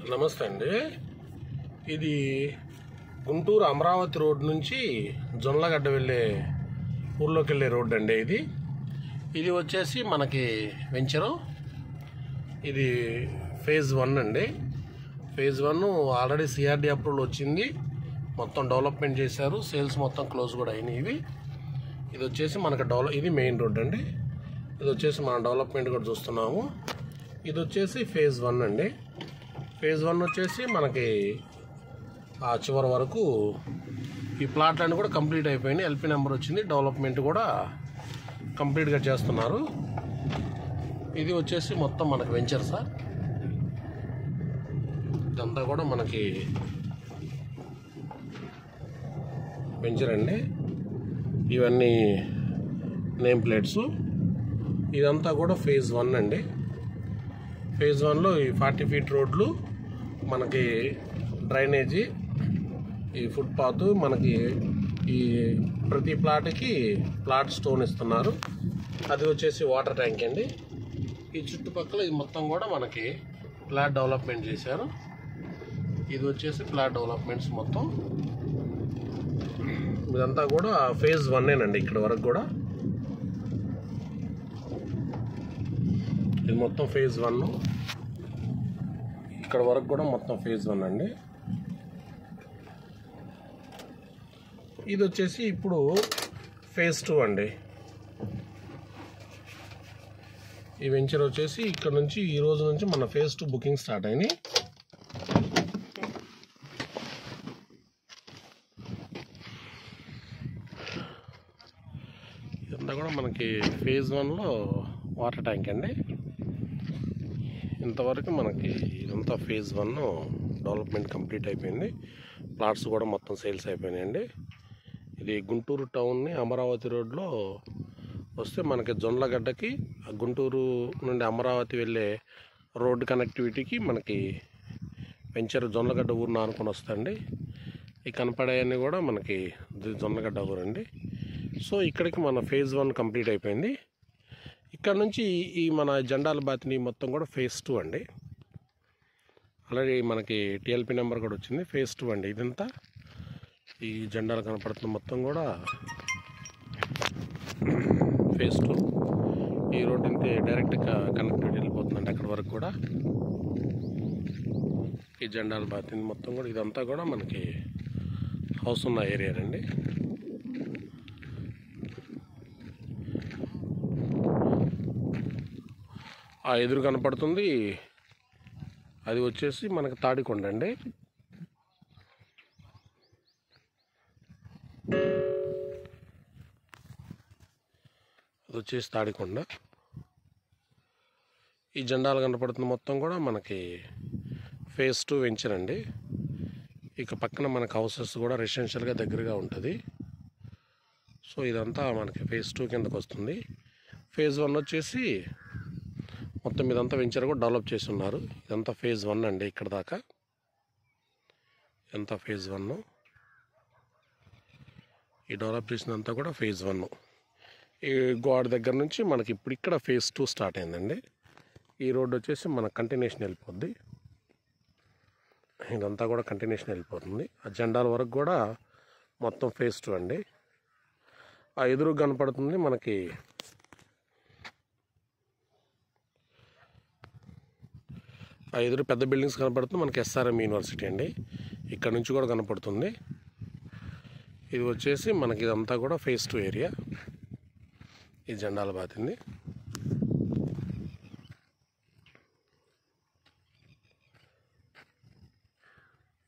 నమస్తే అండి. ఇది గుంటూరు అమరావతి రోడ్ నుంచి జొన్నలగడ్డ వెళ్ళే ఊర్లోకి వెళ్ళే రోడ్ అండి. ఇది వచ్చేసి మనకి వెంచరు. ఇది ఫేజ్ 1 అండి. ఫేజ్ 1 ఆల్రెడీ సిఆర్డి అప్రూవల్ వచ్చింది. మొత్తం డెవలప్మెంట్ చేశారు. సేల్స్ మొత్తం క్లోజ్ కూడా అయినాయి. ఇది వచ్చేసి మనకి ఇది మెయిన్ రోడ్ అండి. ఇది వచ్చేసి మనం డెవలప్మెంట్ కూడా చూస్తున్నాము. ఇది వచ్చేసి ఫేజ్ 1 అండి. ఫేజ్ 1 వచ్చేసి మనకి ఆ చివరి వరకు ఈ ప్లాట్లన్నీ కూడా కంప్లీట్ అయిపోయినాయి. ఎల్పీ నెంబర్ వచ్చింది. డెవలప్మెంట్ కూడా కంప్లీట్గా చేస్తున్నారు. ఇది వచ్చేసి మొత్తం మనకి వెంచర్ సార్. ఇదంతా కూడా మనకి వెంచర్ అండి. ఇవన్నీ నేమ్ ప్లేట్స్. ఇదంతా కూడా ఫేజ్ 1 అండి. ఫేజ్ 1లో ఈ 40 ఫీట్ రోడ్లు, మనకి డ్రైనేజీ, ఈ ఫుట్పాత్, మనకి ఈ ప్రతి ప్లాట్కి ప్లాట్ స్టోన్ ఇస్తున్నారు. అది వచ్చేసి వాటర్ ట్యాంక్ అండి. ఈ చుట్టుపక్కల ఇది మొత్తం కూడా మనకి ప్లాట్ డెవలప్మెంట్ చేశారు. ఇది వచ్చేసి ప్లాట్ డెవలప్మెంట్స్ మొత్తం. ఇదంతా కూడా ఫేజ్ 1 ఇక్కడ వరకు కూడా. ఇది మొత్తం ఫేజ్ 1. ఇక్కడ వరకు కూడా మొత్తం ఫేజ్ 1 అండి. ఇది వచ్చేసి ఇప్పుడు ఫేజ్ 2 అండి. ఈ వెంచర్ వచ్చేసి ఇక్కడ నుంచి ఈ రోజు నుంచి మన ఫేజ్ 2 బుకింగ్ స్టార్ట్ అయినాయి. ఇదంతా కూడా మనకి ఫేజ్ 1లో వాటర్ ట్యాంక్ అండి. ఇంతవరకు మనకి ఇదంతా ఫేజ్ 1 డెవలప్మెంట్ కంప్లీట్ అయిపోయింది. ప్లాట్స్ కూడా మొత్తం సేల్స్ అయిపోయినాయండి. ఇది గుంటూరు టౌన్ని అమరావతి రోడ్లో వస్తే మనకి జొన్నలగడ్డకి, గుంటూరు నుండి అమరావతి వెళ్ళే రోడ్ కనెక్టివిటీకి మనకి వెంచర్ జొన్నలగడ్డ ఊరిని ఆనుకొని వస్తుంది. ఈ కనపడేవన్నీ కూడా మనకి జొన్నలగడ్డ ఊరండి. సో ఇక్కడికి మన ఫేజ్ 1 కంప్లీట్ అయిపోయింది. ఇక్కడ నుంచి ఈ మన జెండాల బాతిని మొత్తం కూడా ఫేజ్ 2 అండి. ఆల్రెడీ మనకి టీఎల్పీ నెంబర్ కూడా వచ్చింది. ఫేజ్ 2 అండి. ఇదంతా ఈ జెండాలు కనపడుతున్న మొత్తం కూడా ఫేజ్ 2. ఈ రోడ్ ఇంతే డైరెక్ట్ కనెక్టివిటీ వెళ్ళిపోతుందండి అక్కడి వరకు కూడా. ఈ జెండాల బాతిని మొత్తం కూడా ఇదంతా కూడా మనకి హౌస్ ఉన్న ఏరియా అండి. ఆ ఎదురు కనపడుతుంది, అది వచ్చేసి మనకి తాడికొండ అండి. అది వచ్చేసి తాడికొండ. ఈ జెండాలు కనపడుతున్న మొత్తం కూడా మనకి ఫేజ్ 2 వెంచర్ అండి. ఇక పక్కన మనకి హౌసెస్ కూడా రెసిడెన్షియల్గా దగ్గరగా ఉంటుంది. సో ఇదంతా మనకి ఫేజ్ 2 కిందకు వస్తుంది. ఫేజ్ 1 వచ్చేసి మొత్తం ఇదంతా వెంచర్ కూడా డెవలప్ చేసి ఉన్నారు. ఇదంతా ఫేజ్ 1 అండి. ఇక్కడ దాకా ఇదంతా ఫేజ్ 1. ఈ డెవలప్ చేసినంతా కూడా ఫేజ్ 1. ఈ గోడ దగ్గర నుంచి మనకి ఇప్పుడు ఇక్కడ ఫేజ్ 2 స్టార్ట్ అయిందండి. ఈ రోడ్డు వచ్చేసి మనకు కంటిన్యూషన్ వెళ్ళిపోద్ది. ఇదంతా కూడా కంటిన్యూషన్ వెళ్ళిపోతుంది. ఆ జెండాల వరకు కూడా మొత్తం ఫేజ్ 2 అండి. ఆ ఎదురు కనపడుతుంది మనకి ఆ ఎదురు పెద్ద బిల్డింగ్స్ కనపడుతుంది మనకి ఎస్ఆర్ఎం యూనివర్సిటీ అండి. ఇక్కడ నుంచి కూడా కనపడుతుంది. ఇది వచ్చేసి మనకి ఇదంతా కూడా ఫేజ్ 2 ఏరియా. ఈ జెండాల బాతింది.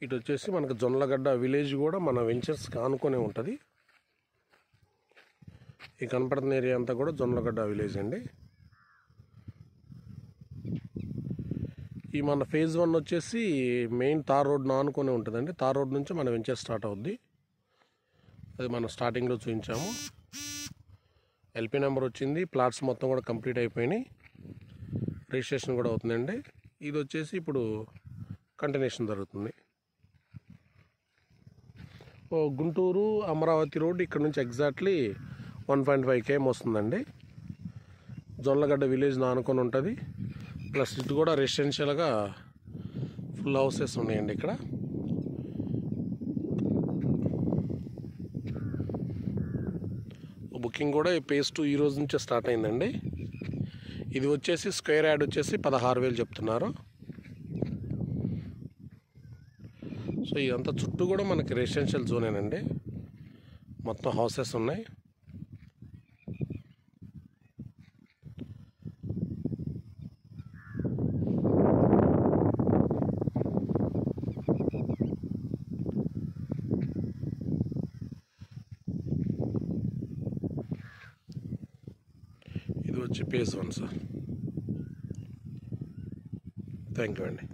ఇటు వచ్చేసి మనకి జొన్నలగడ్డ విలేజ్ కూడా మన వెంచర్స్ ఆనుకొనే ఉంటుంది. ఈ కనపడుతున్న ఏరియా అంతా కూడా జొన్నలగడ్డ విలేజ్ అండి. ఈ మన ఫేజ్ 1 వచ్చేసి మెయిన్ తార్ రోడ్ ఆనుకొని ఉంటుందండి. తార్ రోడ్ నుంచి మన వెంచర్ స్టార్ట్ అవుద్ది. అది మనం స్టార్టింగ్లో చూపించాము. ఎల్పీ నెంబర్ వచ్చింది. ప్లాట్స్ మొత్తం కూడా కంప్లీట్ అయిపోయినాయి. రిజిస్ట్రేషన్ కూడా అవుతుందండి. ఇది వచ్చేసి ఇప్పుడు కంటిన్యూషన్ జరుగుతుంది. గుంటూరు అమరావతి రోడ్ ఇక్కడ నుంచి ఎగ్జాక్ట్లీ 1.5 km వస్తుందండి. జొన్నలగడ్డ విలేజ్ ఆనుకొని ఉంటుంది. ప్లస్ ఇది కూడా రెసిడెన్షియల్గా ఫుల్ హౌసెస్ ఉన్నాయండి ఇక్కడ. బుకింగ్ కూడా ఫేజ్ 2 ఈ రోజు నుంచే స్టార్ట్ అయిందండి. ఇది వచ్చేసి స్క్వేర్ యార్డ్ వచ్చేసి 16,000 చెప్తున్నారు. సో ఇదంతా చుట్టూ కూడా మనకి రెసిడెన్షియల్ జోనేనండి, మొత్తం హౌసెస్ ఉన్నాయి. ఇది వచ్చి ఫేజ్ 1 సార్. థ్యాంక్ యూ అండి.